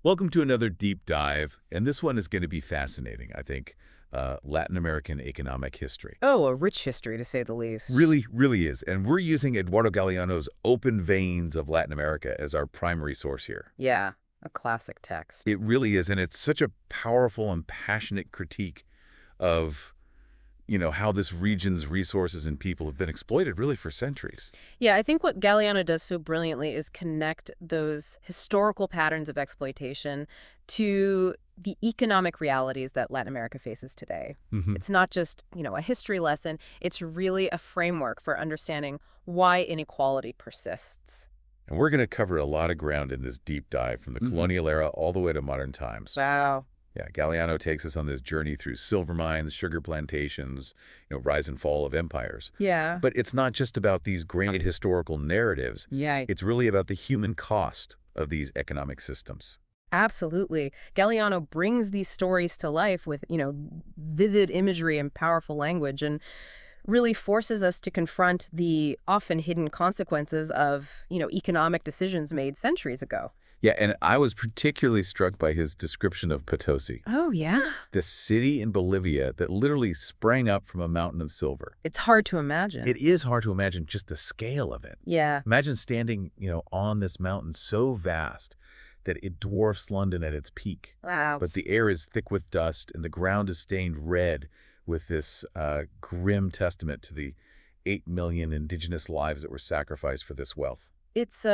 Welcome to another deep dive, and this one is going to be fascinating, I think. Latin American economic history. Oh, a rich history, to say the least. Really, really is. And we're using Eduardo Galeano's Open Veins of Latin America as our primary source here. Yeah, a classic text. It really is, and it's such a powerful and passionate critique of, how this region's resources and people have been exploited really for centuries. Yeah, I think what Galeano does so brilliantly is connect those historical patterns of exploitation to the economic realities that Latin America faces today. Hmm. It's not just, a history lesson, it's really a framework for understanding why inequality persists. And we're going to cover a lot of ground in this deep dive from the colonial era all the way to modern times. Wow. Yeah, Galeano takes us on this journey through silver mines, sugar plantations, rise and fall of empires. Yeah. But it's not just about these grand historical narratives. Yeah, It's really about the human cost of these economic systems. absolutely. Galeano brings these stories to life with, vivid imagery and powerful language, and really forces us to confront the often hidden consequences of, economic decisions made centuries ago. Yeah, and I was particularly struck by his description of Potosí, Oh, yeah? the city in Bolivia that literally sprang up from a mountain of silver. It's hard to imagine. It is hard to imagine just the scale of it. Yeah. Imagine standing, on this mountain so vast that it dwarfs London at its peak. Wow. But the air is thick with dust, and the ground is stained red with this grim testament to the 8 million indigenous lives that were sacrificed for this wealth. It's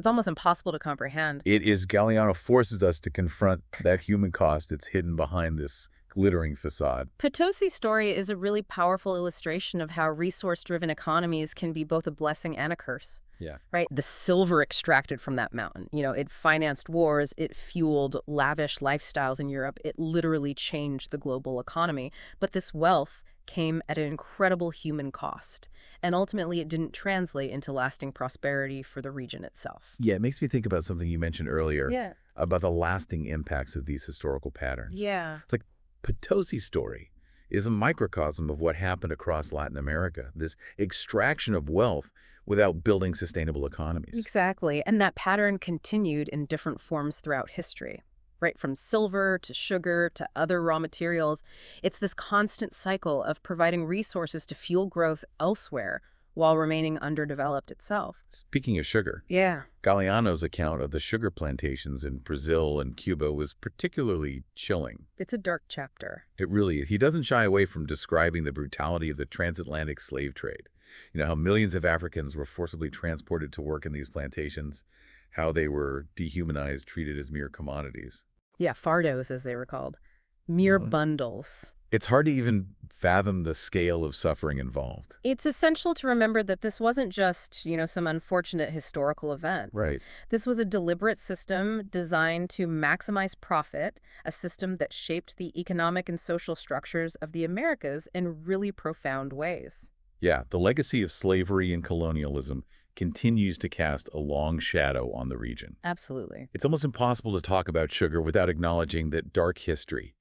almost impossible to comprehend. It is Galeano forces us to confront that human cost that's hidden behind this glittering facade. Potosi's story is a really powerful illustration of how resource-driven economies can be both a blessing and a curse. Yeah. Right? The silver extracted from that mountain, it financed wars, it fueled lavish lifestyles in Europe, it literally changed the global economy. But this wealth came at an incredible human cost, and ultimately it didn't translate into lasting prosperity for the region itself. Yeah, it makes me think about something you mentioned earlier Yeah. about the lasting impacts of these historical patterns. Yeah. It's like Potosi's story is a microcosm of what happened across Latin America, this extraction of wealth without building sustainable economies. Exactly. And that pattern continued in different forms throughout history, right? From silver to sugar to other raw materials. It's this constant cycle of providing resources to fuel growth elsewhere while remaining underdeveloped itself. Speaking of sugar, Yeah. Galeano's account of the sugar plantations in Brazil and Cuba was particularly chilling. It's a dark chapter. It really is. He doesn't shy away from describing the brutality of the transatlantic slave trade. How millions of Africans were forcibly transported to work in these plantations, how they were dehumanized, treated as mere commodities. Yeah, fardos, as they were called. Mere bundles. It's hard to even fathom the scale of suffering involved. It's essential to remember that this wasn't just, some unfortunate historical event. Right. This was a deliberate system designed to maximize profit, a system that shaped the economic and social structures of the Americas in really profound ways. Yeah, the legacy of slavery and colonialism continues to cast a long shadow on the region. Absolutely. It's almost impossible to talk about sugar without acknowledging that dark history.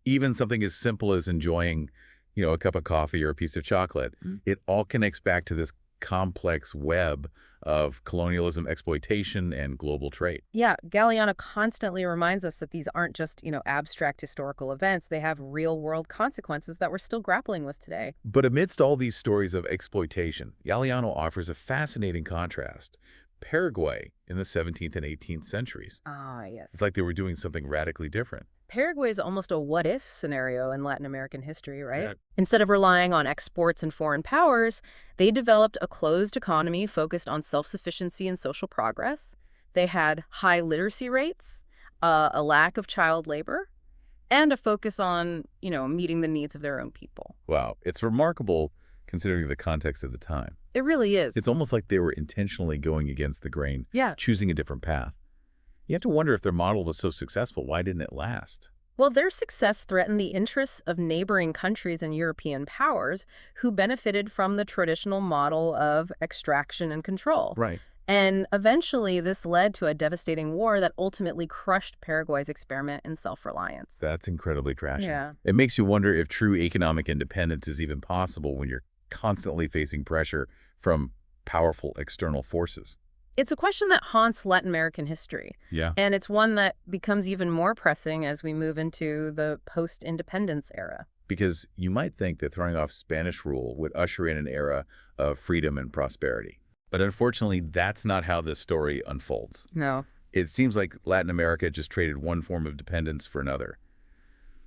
Even something as simple as enjoying, a cup of coffee or a piece of chocolate, it all connects back to this complex web of colonialism, exploitation, and global trade. Yeah, Galeano constantly reminds us that these aren't just, abstract historical events. They have real-world consequences that we're still grappling with today. But amidst all these stories of exploitation, Galeano offers a fascinating contrast. Paraguay in the 17th and 18th centuries. Ah, yes. It's like they were doing something radically different. Paraguay is almost a what-if scenario in Latin American history, right? Yeah. Instead of relying on exports and foreign powers, they developed a closed economy focused on self-sufficiency and social progress. They had high literacy rates, a lack of child labor, and a focus on, meeting the needs of their own people. Wow, it's remarkable considering the context of the time. It really is. It's almost like they were intentionally going against the grain, Yeah. choosing a different path. You have to wonder if their model was so successful, why didn't it last? Well, their success threatened the interests of neighboring countries and European powers who benefited from the traditional model of extraction and control. Right. And eventually, this led to a devastating war that ultimately crushed Paraguay's experiment in self-reliance. That's incredibly tragic. Yeah. It makes you wonder if true economic independence is even possible when you're constantly facing pressure from powerful external forces. It's a question that haunts Latin American history, Yeah. and it's one that becomes even more pressing as we move into the post-independence era. Because you might think that throwing off Spanish rule would usher in an era of freedom and prosperity. But unfortunately, that's not how this story unfolds. No. It seems like Latin America just traded one form of dependence for another.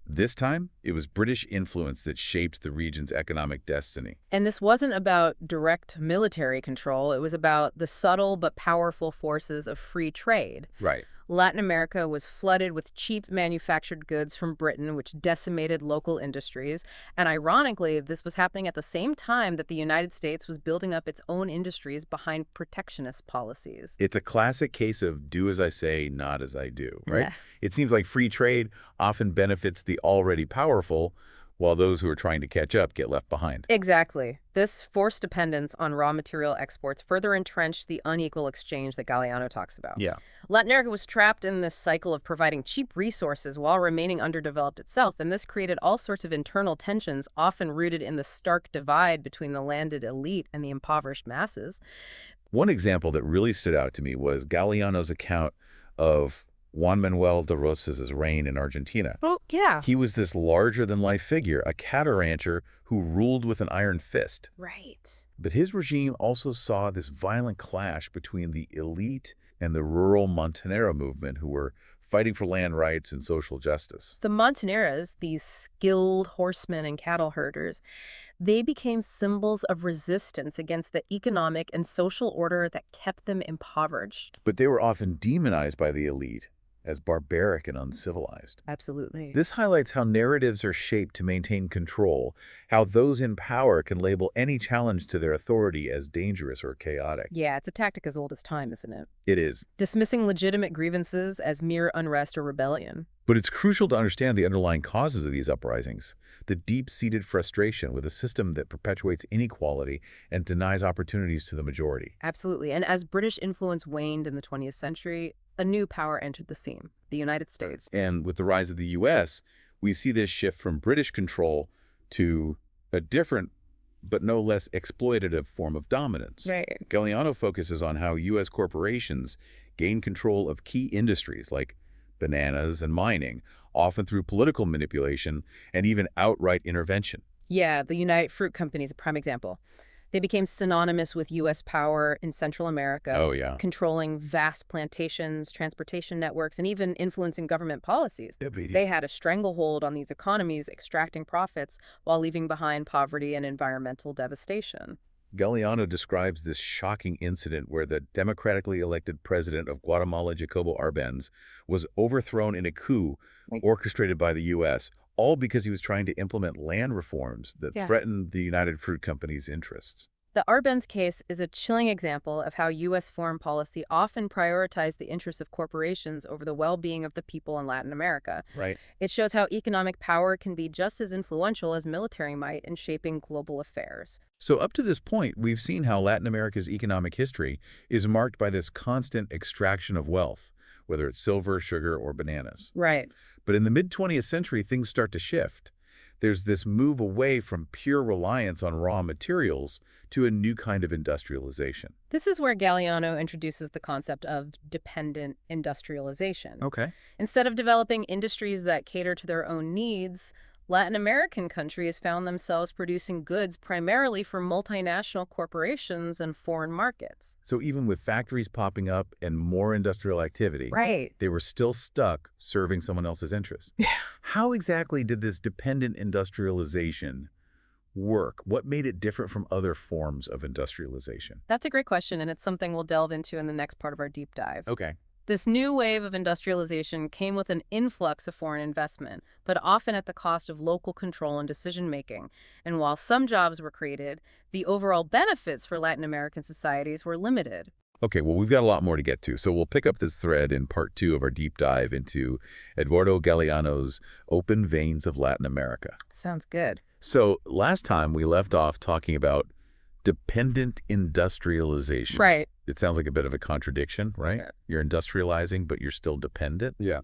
This time, it was British influence that shaped the region's economic destiny. And this wasn't about direct military control. It was about the subtle but powerful forces of free trade. Right. Latin America was flooded with cheap manufactured goods from Britain, which decimated local industries. And ironically, this was happening at the same time that the United States was building up its own industries behind protectionist policies. It's a classic case of do as I say, not as I do, right? Yeah. It seems like free trade often benefits the already powerful, while those who are trying to catch up get left behind. Exactly. This forced dependence on raw material exports further entrenched the unequal exchange that Galeano talks about. Yeah. Latin America was trapped in this cycle of providing cheap resources while remaining underdeveloped itself, and this created all sorts of internal tensions, often rooted in the stark divide between the landed elite and the impoverished masses. One example that really stood out to me was Galeano's account of Juan Manuel de Rosas' reign in Argentina. Oh, yeah. He was this larger-than-life figure, a cattle rancher who ruled with an iron fist. Right. But his regime also saw this violent clash between the elite and the rural Montonero movement, who were fighting for land rights and social justice. The Montoneras, these skilled horsemen and cattle herders, they became symbols of resistance against the economic and social order that kept them impoverished. But they were often demonized by the elite as barbaric and uncivilized. Absolutely. This highlights how narratives are shaped to maintain control, how those in power can label any challenge to their authority as dangerous or chaotic. Yeah, it's a tactic as old as time, isn't it? It is. Dismissing legitimate grievances as mere unrest or rebellion. But it's crucial to understand the underlying causes of these uprisings, the deep-seated frustration with a system that perpetuates inequality and denies opportunities to the majority. Absolutely. And as British influence waned in the 20th century, a new power entered the scene, the United States. And with the rise of the U.S., we see this shift from British control to a different but no less exploitative form of dominance. Right. Galeano focuses on how U.S. corporations gain control of key industries like bananas and mining, often through political manipulation and even outright intervention. Yeah, the United Fruit Company is a prime example. They became synonymous with U.S. power in Central America, Oh, yeah. controlling vast plantations, transportation networks, and even influencing government policies. They had a stranglehold on these economies, extracting profits while leaving behind poverty and environmental devastation. Galeano describes this shocking incident where the democratically elected president of Guatemala, Jacobo Arbenz, was overthrown in a coup orchestrated by the U.S., all because he was trying to implement land reforms that threatened the United Fruit Company's interests. The Arbenz case is a chilling example of how U.S. foreign policy often prioritized the interests of corporations over the well-being of the people in Latin America. Right. It shows how economic power can be just as influential as military might in shaping global affairs. So up to this point, we've seen how Latin America's economic history is marked by this constant extraction of wealth, whether it's silver, sugar, or bananas. Right. But in the mid-20th century, things start to shift. There's this move away from pure reliance on raw materials to a new kind of industrialization. This is where Galeano introduces the concept of dependent industrialization. Okay. Instead of developing industries that cater to their own needs, Latin American countries found themselves producing goods primarily for multinational corporations and foreign markets. So even with factories popping up and more industrial activity, Right. they were still stuck serving someone else's interests. Yeah. How exactly did this dependent industrialization work? What made it different from other forms of industrialization? That's a great question, and it's something we'll delve into in the next part of our deep dive. Okay. This new wave of industrialization came with an influx of foreign investment, but often at the cost of local control and decision-making. And while some jobs were created, the overall benefits for Latin American societies were limited. Okay, well, we've got a lot more to get to, so we'll pick up this thread in part 2 of our deep dive into Eduardo Galeano's Open Veins of Latin America. Sounds good. So last time we left off talking about dependent industrialization. Right. It sounds like a bit of a contradiction, right? Yeah. You're industrializing, but you're still dependent. Yeah.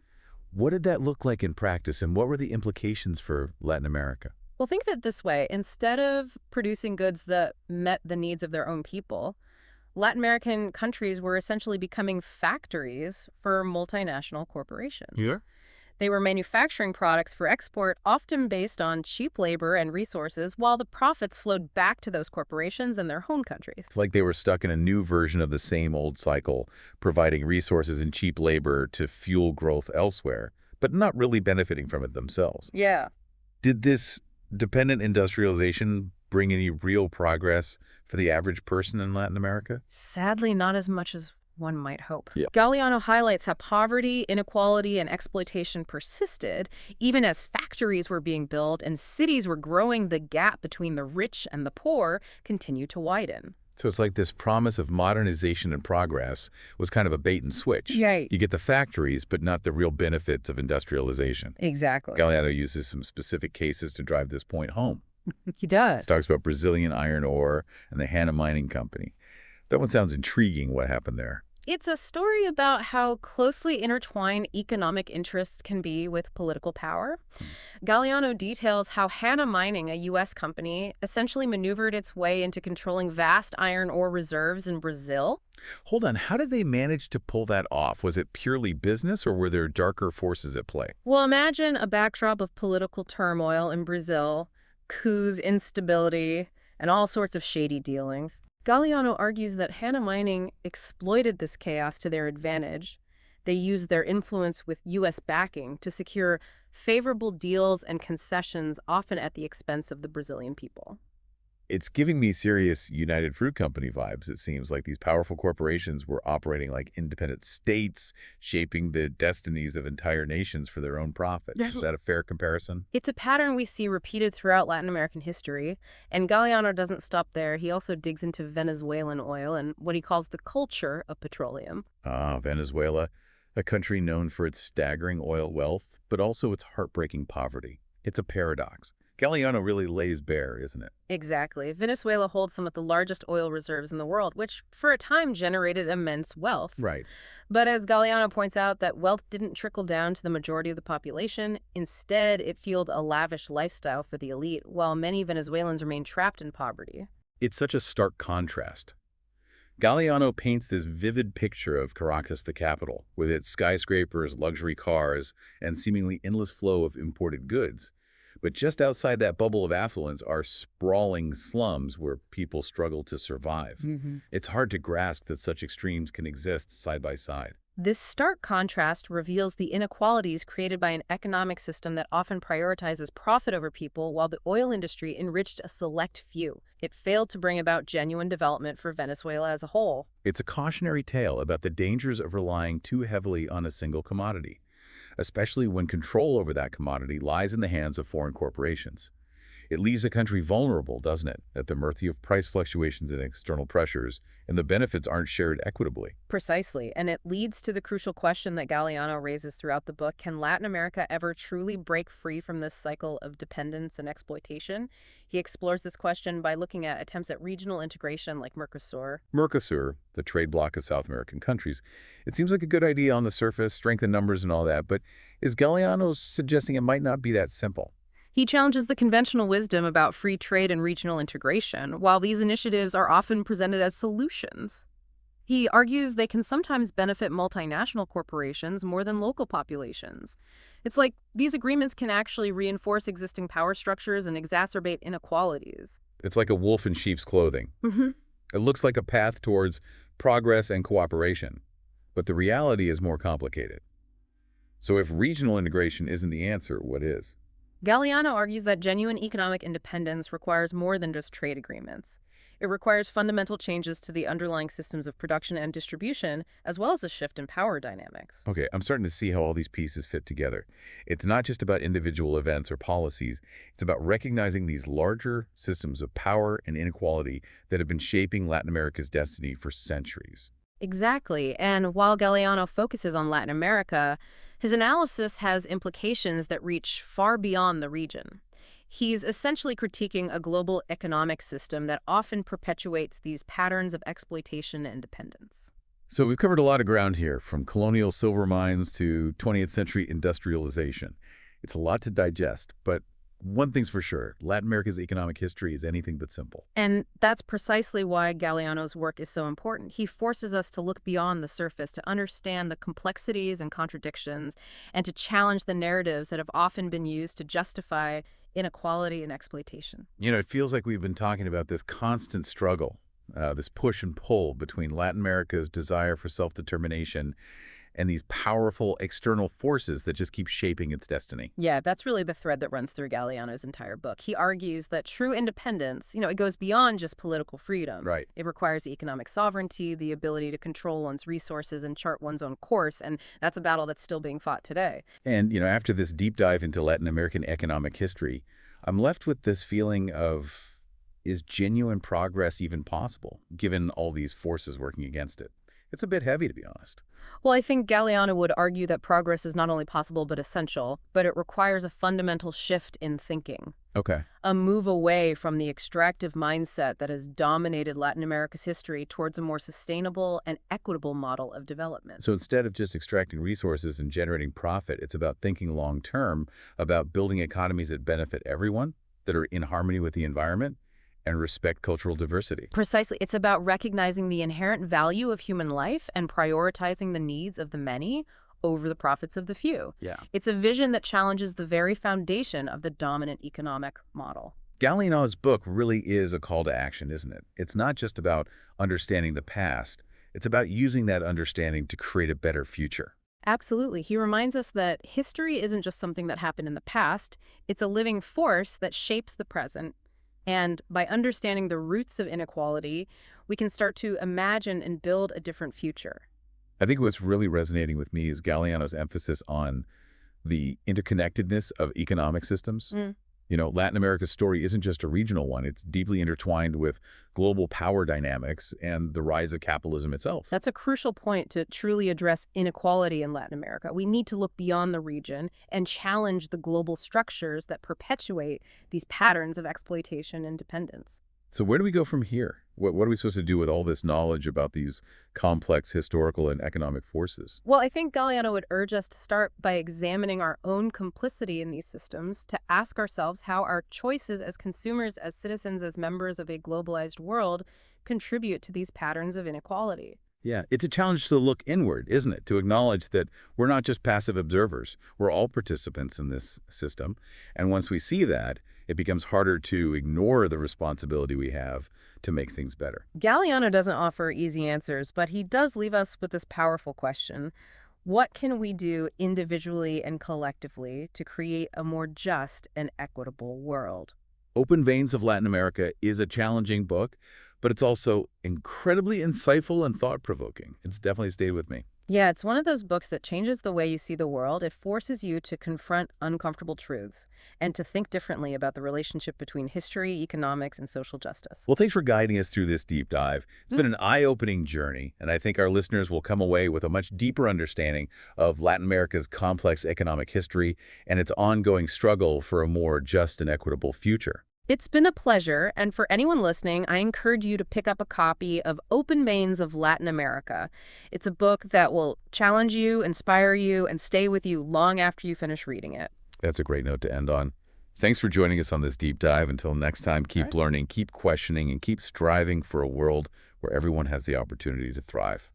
What did that look like in practice, and what were the implications for Latin America? Well, think of it this way. Instead of producing goods that met the needs of their own people, Latin American countries were essentially becoming factories for multinational corporations. Yeah. They were manufacturing products for export, often based on cheap labor and resources, while the profits flowed back to those corporations in their home countries. It's like they were stuck in a new version of the same old cycle, providing resources and cheap labor to fuel growth elsewhere, but not really benefiting from it themselves. Yeah. Did this dependent industrialization bring any real progress for the average person in Latin America? Sadly, not as much as one might hope. Yeah. Galeano highlights how poverty, inequality, and exploitation persisted, even as factories were being built and cities were growing. The gap between the rich and the poor continued to widen. So it's like this promise of modernization and progress was kind of a bait and switch. Right. You get the factories, but not the real benefits of industrialization. Exactly. Galeano uses some specific cases to drive this point home. He does. He talks about Brazilian iron ore and the Hanna Mining Company. That one sounds intriguing, what happened there. It's a story about how closely intertwined economic interests can be with political power. Galeano details how Hanna Mining, a U.S. company, essentially maneuvered its way into controlling vast iron ore reserves in Brazil. Hold on, how did they manage to pull that off? Was it purely business, or were there darker forces at play? Well, imagine a backdrop of political turmoil in Brazil, coups, instability, and all sorts of shady dealings. Galeano argues that Hanna Mining exploited this chaos to their advantage. They used their influence with U.S. backing to secure favorable deals and concessions, often at the expense of the Brazilian people. It's giving me serious United Fruit Company vibes. It seems like these powerful corporations were operating like independent states, shaping the destinies of entire nations for their own profit. Yeah. Is that a fair comparison? It's a pattern we see repeated throughout Latin American history, and Galeano doesn't stop there. He also digs into Venezuelan oil and what he calls the culture of petroleum. Venezuela, a country known for its staggering oil wealth, but also its heartbreaking poverty. It's a paradox. Galeano really lays bare, isn't it? Exactly. Venezuela holds some of the largest oil reserves in the world, which for a time generated immense wealth. Right. But as Galeano points out, that wealth didn't trickle down to the majority of the population. Instead, it fueled a lavish lifestyle for the elite, while many Venezuelans remain trapped in poverty. It's such a stark contrast. Galeano paints this vivid picture of Caracas, the capital, with its skyscrapers, luxury cars, and seemingly endless flow of imported goods. But just outside that bubble of affluence are sprawling slums where people struggle to survive. It's hard to grasp that such extremes can exist side by side. This stark contrast reveals the inequalities created by an economic system that often prioritizes profit over people, while the oil industry enriched a select few. It failed to bring about genuine development for Venezuela as a whole. It's a cautionary tale about the dangers of relying too heavily on a single commodity, especially when control over that commodity lies in the hands of foreign corporations. It leaves a country vulnerable, doesn't it, at the mercy of price fluctuations and external pressures, and the benefits aren't shared equitably. Precisely, and it leads to the crucial question that Galeano raises throughout the book. Can Latin America ever truly break free from this cycle of dependence and exploitation? He explores this question by looking at attempts at regional integration like Mercosur. Mercosur, the trade bloc of South American countries, it seems like a good idea on the surface, strength in numbers and all that, but is Galeano suggesting it might not be that simple? He challenges the conventional wisdom about free trade and regional integration, while these initiatives are often presented as solutions. He argues they can sometimes benefit multinational corporations more than local populations. It's like these agreements can actually reinforce existing power structures and exacerbate inequalities. It's like a wolf in sheep's clothing. It looks like a path towards progress and cooperation, but the reality is more complicated. So if regional integration isn't the answer, what is? Galeano argues that genuine economic independence requires more than just trade agreements. It requires fundamental changes to the underlying systems of production and distribution, as well as a shift in power dynamics. Okay, I'm starting to see how all these pieces fit together. It's not just about individual events or policies. It's about recognizing these larger systems of power and inequality that have been shaping Latin America's destiny for centuries. Exactly, and while Galeano focuses on Latin America, his analysis has implications that reach far beyond the region. He's essentially critiquing a global economic system that often perpetuates these patterns of exploitation and dependence. So we've covered a lot of ground here, from colonial silver mines to 20th century industrialization. It's a lot to digest, but One thing's for sure, Latin America's economic history is anything but simple. And that's precisely why Galeano's work is so important. He forces us to look beyond the surface, to understand the complexities and contradictions, and to challenge the narratives that have often been used to justify inequality and exploitation. It feels like we've been talking about this constant struggle, this push and pull between Latin America's desire for self-determination and these powerful external forces that just keep shaping its destiny. Yeah, that's really the thread that runs through Galeano's entire book. He argues that true independence, it goes beyond just political freedom. Right. It requires economic sovereignty, the ability to control one's resources and chart one's own course, and that's a battle that's still being fought today. And, after this deep dive into Latin American economic history, I'm left with this feeling of, is genuine progress even possible, given all these forces working against it? It's a bit heavy, to be honest. Well, I think Galeano would argue that progress is not only possible but essential, but it requires a fundamental shift in thinking. Okay. A move away from the extractive mindset that has dominated Latin America's history towards a more sustainable and equitable model of development. So instead of just extracting resources and generating profit, it's about thinking long-term, about building economies that benefit everyone, that are in harmony with the environment, and respect cultural diversity. Precisely. It's about recognizing the inherent value of human life and prioritizing the needs of the many over the profits of the few. Yeah. It's a vision that challenges the very foundation of the dominant economic model. Galeano's book really is a call to action, isn't it? It's not just about understanding the past. It's about using that understanding to create a better future. Absolutely. He reminds us that history isn't just something that happened in the past. It's a living force that shapes the present. And by understanding the roots of inequality, we can start to imagine and build a different future. I think what's really resonating with me is Galeano's emphasis on the interconnectedness of economic systems. Latin America's story isn't just a regional one. It's deeply intertwined with global power dynamics and the rise of capitalism itself. That's a crucial point to truly address inequality in Latin America. We need to look beyond the region and challenge the global structures that perpetuate these patterns of exploitation and dependence. So where do we go from here? What are we supposed to do with all this knowledge about these complex historical and economic forces? Well, I think Galeano would urge us to start by examining our own complicity in these systems, to ask ourselves how our choices as consumers, as citizens, as members of a globalized world contribute to these patterns of inequality. Yeah, it's a challenge to look inward, isn't it? To acknowledge that we're not just passive observers. We're all participants in this system. And once we see that, it becomes harder to ignore the responsibility we have to make things better. Galeano doesn't offer easy answers, but he does leave us with this powerful question. What can we do individually and collectively to create a more just and equitable world? Open Veins of Latin America is a challenging book, but it's also incredibly insightful and thought-provoking. It's definitely stayed with me. Yeah, it's one of those books that changes the way you see the world. It forces you to confront uncomfortable truths and to think differently about the relationship between history, economics, and social justice. Well, thanks for guiding us through this deep dive. It's been an eye-opening journey, and I think our listeners will come away with a much deeper understanding of Latin America's complex economic history and its ongoing struggle for a more just and equitable future. It's been a pleasure, and for anyone listening, I encourage you to pick up a copy of Open Veins of Latin America. It's a book that will challenge you, inspire you, and stay with you long after you finish reading it. That's a great note to end on. Thanks for joining us on this deep dive. Until next time, keep learning, keep questioning, and keep striving for a world where everyone has the opportunity to thrive.